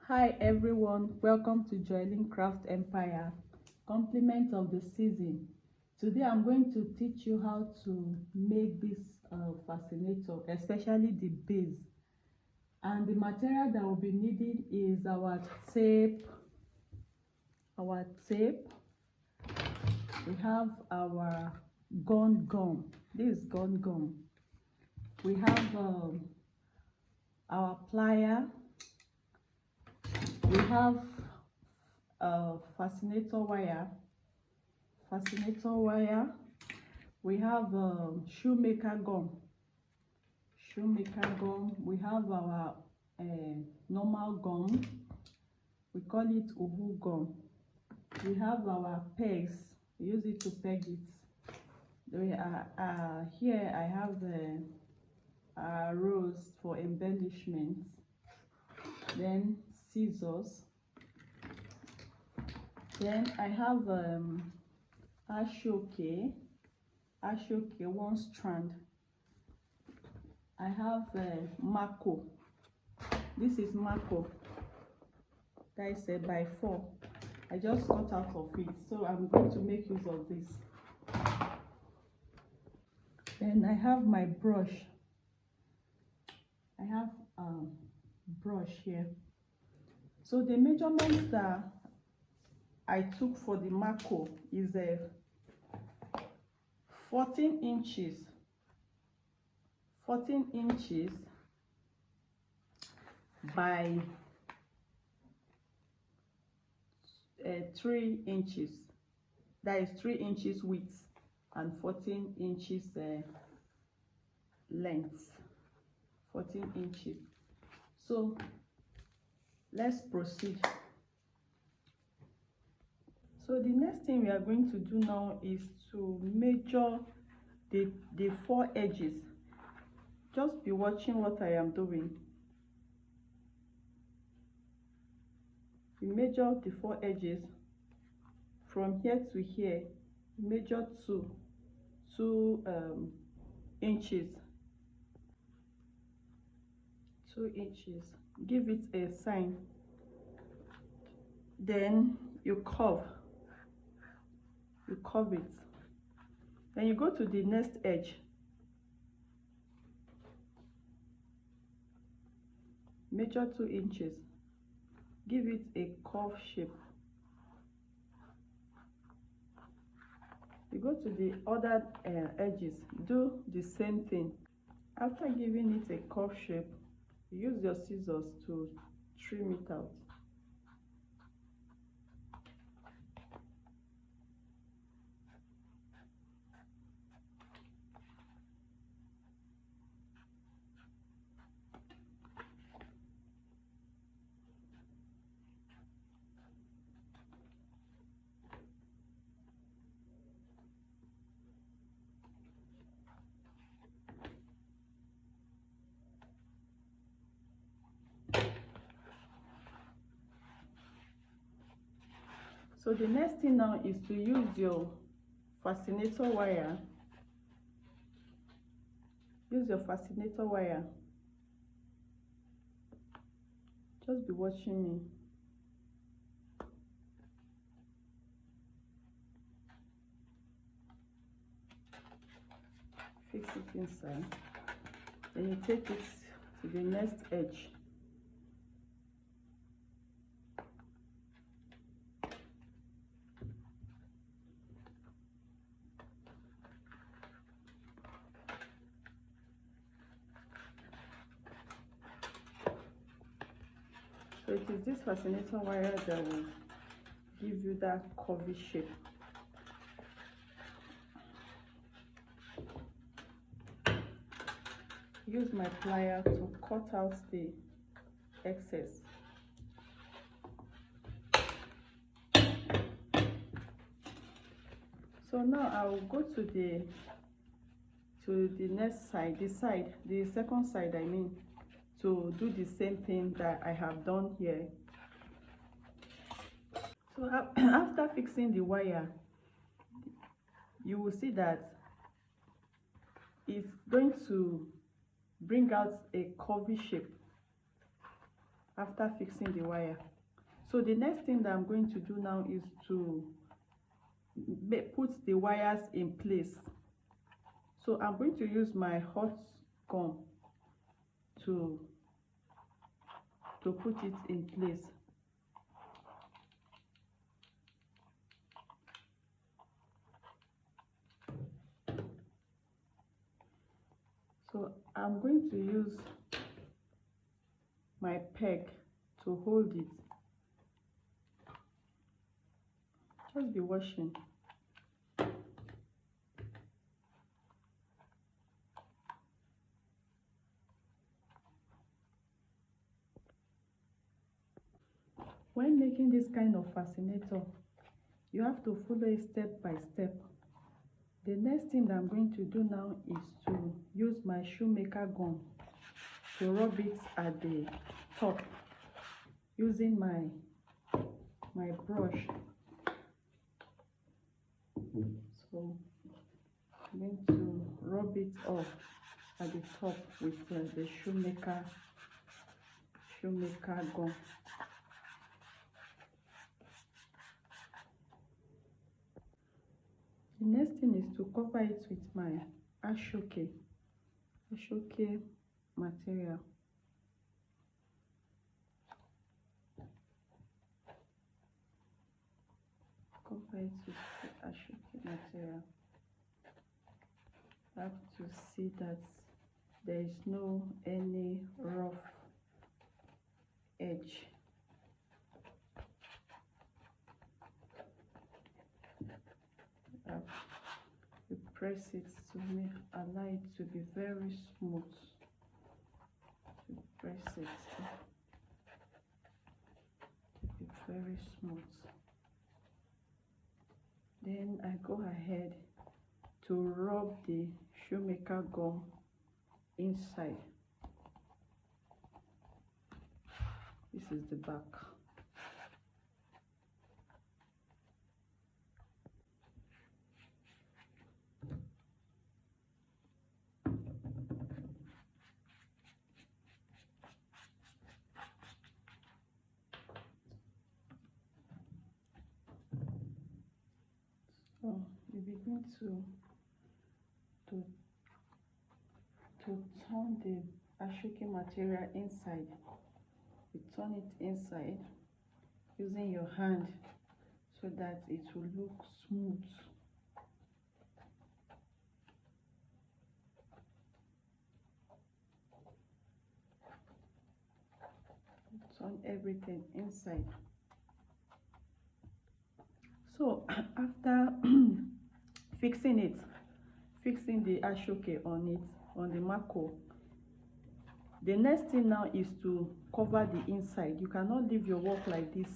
Hi everyone, welcome to Joylene Craft Empire, compliment of the season. Today I'm going to teach you how to make this fascinator, especially the base. And the material that we'll be needing is our tape. We have our gum. This is gum. We have our plier. We have fascinator wire. We have shoemaker gum. We have our normal gum. We call it uhu gum. We have our pegs. We use it to peg it. Here I have rows for embellishments. Then scissors. Then I have aseoke, one strand. I have mako. This is mako. That is a by 4. I just cut out of it, so I'm going to make use of this. Then I have my brush. I have brush here. So the measurements that I took for the mako is 14 inches by 3 inches. That is 3 inches width and 14 inches length. 14 inches. So let's proceed. So the next thing we are going to do now is to measure the 4 edges. Just be watching what I am doing. We measure the 4 edges from here to here. Measure 2 inches. 2 inches. Give it a sign. Then you curve it. Then you go to the next edge. Measure 2 inches. Give it a curve shape. You go to the other edges. Do the same thing. After giving it a curve shape, use your scissors to trim it out. So the next thing now is to use your fascinator wire. Use your fascinator wire. Just be watching me. Fix it inside. Then you take it to the next edge. So it is this fascinator wire that will give you that curvy shape. Use my plier to cut out the excess. So now I will go to the next side, the second side, I mean, to do the same thing that I have done here. So after fixing the wire, you will see that it's going to bring out a curvy shape. after fixing the wire. So the next thing that I'm going to do now is to put the wires in place. So I'm going to use my hot gum to put it in place. So I'm going to use my peg to hold it. Just be watching. When making this kind of fascinator, you have to follow it step by step. The next thing that I'm going to do now is to use my shoemaker gum to rub it at the top using my brush. So I'm going to rub it off at the top with the shoemaker gum. The next thing is to cover it with my aseoke material. Cover it with the aseoke material. I have to see that there is no any rough edge. You press it to allow it to be very smooth. You press it to be very smooth. Then I go ahead to rub the shoemaker gum inside. This is the back. So you begin to turn the aseoke material inside. You turn it inside using your hand so that it will look smooth. Turn everything inside. So after fixing the aseoke on the mako, the next thing now is to cover the inside. You cannot leave your work like this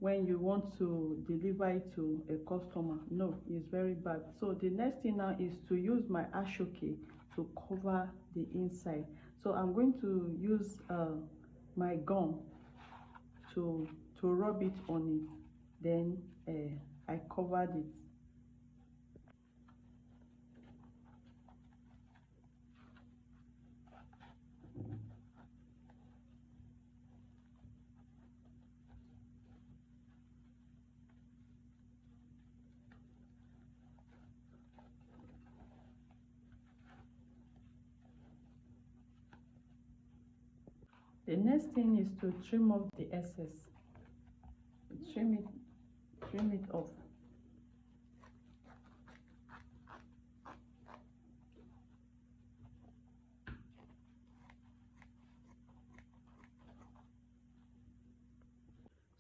when you want to deliver it to a customer. No, it's very bad. So the next thing now is to use my aseoke to cover the inside. So I'm going to use my gum to rub it on it. Then I covered it. The next thing is to trim off the excess. Trim it off.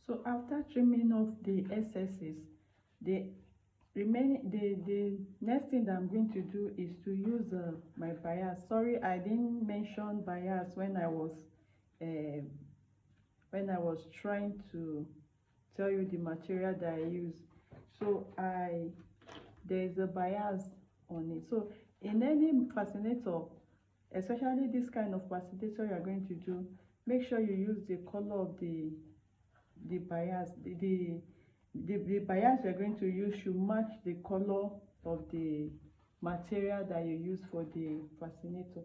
So after trimming off the excesses, the next thing that I'm going to do is to use my bias. Sorry, I didn't mention bias when I was trying to tell you the material that I use. So there's a bias on it. So in any fascinator, especially this kind of fascinator you are going to do, make sure you use the color of the bias. The bias you're going to use should match the color of the material that you use for the fascinator.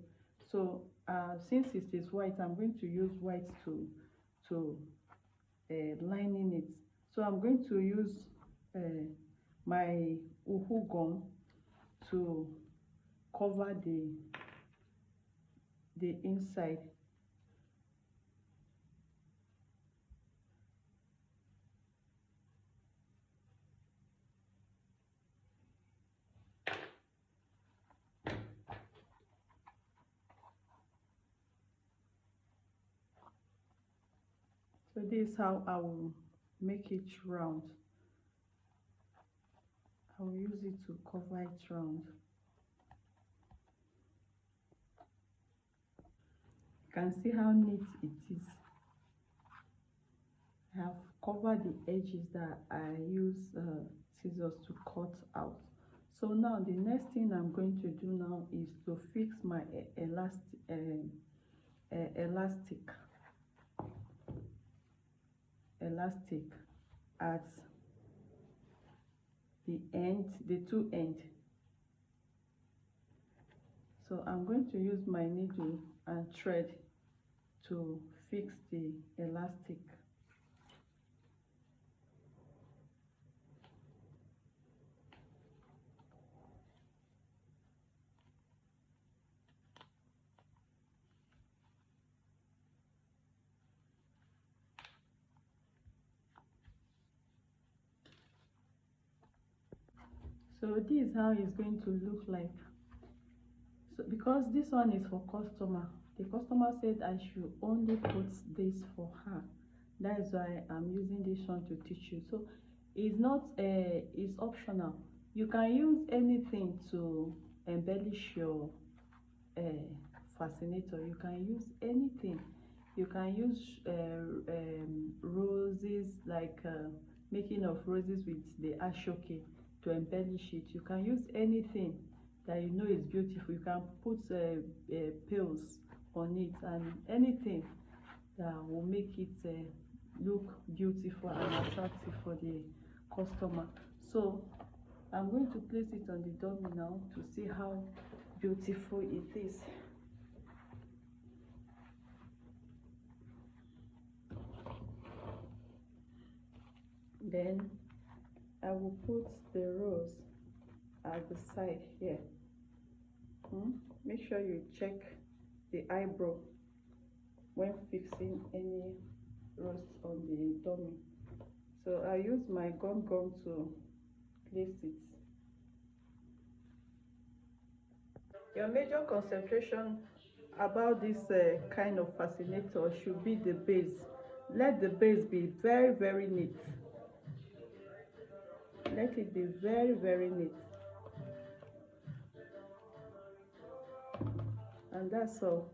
So since it is white, I'm going to use white to to lining it. So I'm going to use my uhu gum to cover the inside. So this is how I will make it round. I will use it to cover it round. You can see how neat it is. I have covered the edges that I use scissors to cut out. So now the next thing I'm going to do now is to fix my elastic at the end, the two ends. So I'm going to use my needle and thread to fix the elastic. So this is how it's going to look like. So because this one is for customer, the customer said I should only put this for her. That is why I'm using this one to teach you. So it's not it's optional. You can use anything to embellish your fascinator. You can use anything. You can use roses, like making of roses with the aseoke to embellish it. You can use anything that you know is beautiful. You can put pills on it and anything that will make it look beautiful and attractive for the customer. So I'm going to place it on the dummy now to see how beautiful it is. Then I will put the rose at the side here. Make sure you check the eyebrow when fixing any rose on the dummy. So I use my gum to place it. Your major concentration about this kind of fascinator should be the base. Let the base be very, very neat. Let it be very, very neat. And that's all.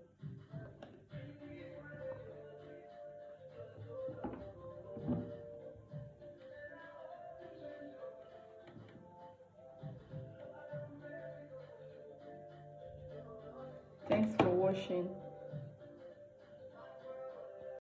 Thanks for watching.